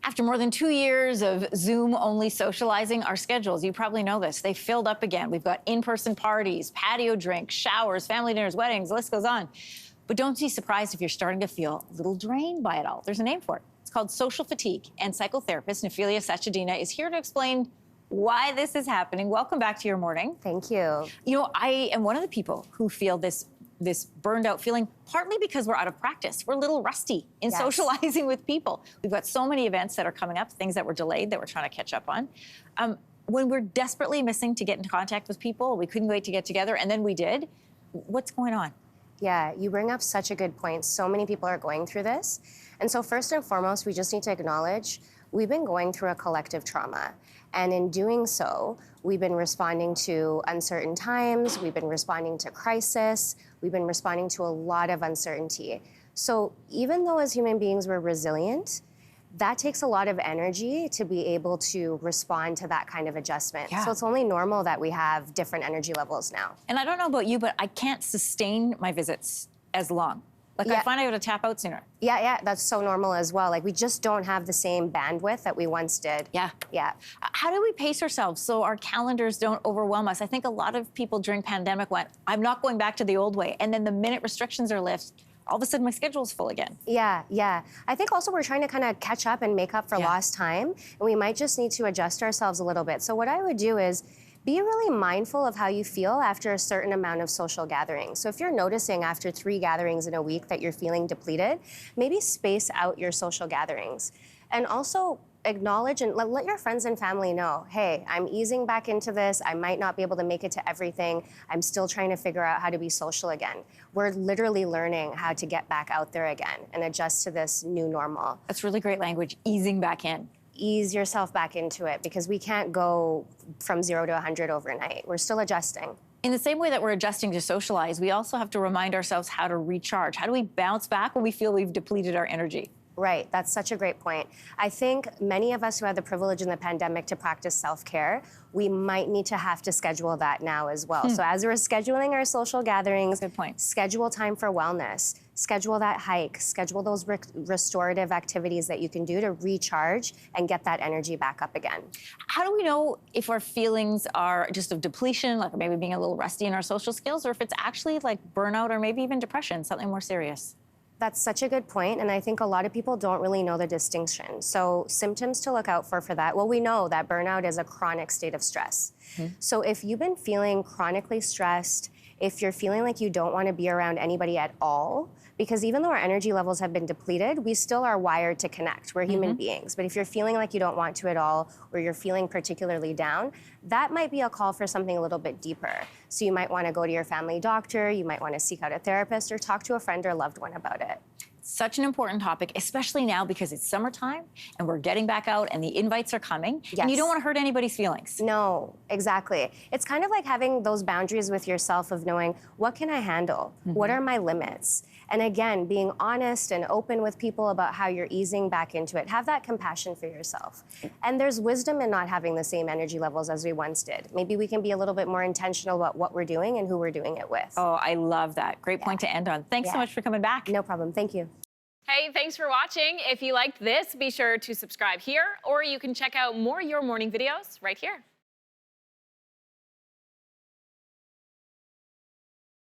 After more than 2 years of Zoom-only socializing, our schedules, you probably know this, they filled up again. We've got in-person parties, patio drinks, showers, family dinners, weddings, the list goes on. But don't be surprised if you're starting to feel a little drained by it all. There's a name for it. It's called social fatigue, and psychotherapist Nephilia Sachedina is here to explain why this is happening. Welcome back to your morning. Thank you. You know, I am one of the people who feel this burned out feeling, partly because we're out of practice. We're a little rusty in socializing with people. We've got so many events that are coming up, things that were delayed that we're trying to catch up on. When we're desperately missing to get in contact with people, we couldn't wait to get together, and then we did. What's going on? Yeah, you bring up such a good point. So many people are going through this. And so first and foremost, we just need to acknowledge we've been going through a collective trauma. And in doing so, we've been responding to uncertain times, we've been responding to crisis, we've been responding to a lot of uncertainty. So even though as human beings we're resilient, that takes a lot of energy to be able to respond to that kind of adjustment. Yeah. So it's only normal that we have different energy levels now. And I don't know about you, but I can't sustain my visits as long. Like, I find I gotta tap out sooner. Yeah, that's so normal as well. Like, we just don't have the same bandwidth that we once did. Yeah. How do we pace ourselves so our calendars don't overwhelm us? I think a lot of people during pandemic went, I'm not going back to the old way. And then the minute restrictions are lifted, all of a sudden my schedule's full again. Yeah. I think also we're trying to kind of catch up and make up for lost time. And we might just need to adjust ourselves a little bit. So what I would do is be really mindful of how you feel after a certain amount of social gatherings. So if you're noticing after 3 gatherings in a week that you're feeling depleted, maybe space out your social gatherings. And also acknowledge and let your friends and family know, hey, I'm easing back into this. I might not be able to make it to everything. I'm still trying to figure out how to be social again. We're literally learning how to get back out there again and adjust to this new normal. That's really great language, easing back in. Ease yourself back into it because we can't go from 0 to 100 overnight. We're still adjusting. In the same way that we're adjusting to socialize, we also have to remind ourselves how to recharge. How do we bounce back when we feel we've depleted our energy? Right, that's such a great point. I think many of us who had the privilege in the pandemic to practice self-care, we might need to have to schedule that now as well. So as we're scheduling our social gatherings, good point. Schedule time for wellness, schedule that hike, schedule those restorative activities that you can do to recharge and get that energy back up again. How do we know if our feelings are just of depletion, like maybe being a little rusty in our social skills, or if it's actually like burnout or maybe even depression, something more serious? That's such a good point, and I think a lot of people don't really know the distinction. So symptoms to look out for that, well, we know that burnout is a chronic state of stress. So if you've been feeling chronically stressed, if you're feeling like you don't want to be around anybody at all, because even though our energy levels have been depleted, we still are wired to connect. We're human beings. But if you're feeling like you don't want to at all, or you're feeling particularly down, that might be a call for something a little bit deeper. So you might want to go to your family doctor, you might want to seek out a therapist, or talk to a friend or loved one about it. Such an important topic, especially now because it's summertime and we're getting back out and the invites are coming. And you don't want to hurt anybody's feelings. No, exactly. It's kind of like having those boundaries with yourself of knowing, what can I handle? What are my limits? And again, being honest and open with people about how you're easing back into it. Have that compassion for yourself. And there's wisdom in not having the same energy levels as we once did. Maybe we can be a little bit more intentional about what we're doing and who we're doing it with. Oh, I love that. Great point to end on. Thanks so much for coming back. No problem. Thank you. Hey, thanks for watching. If you liked this, be sure to subscribe here, or you can check out more Your Morning videos right here.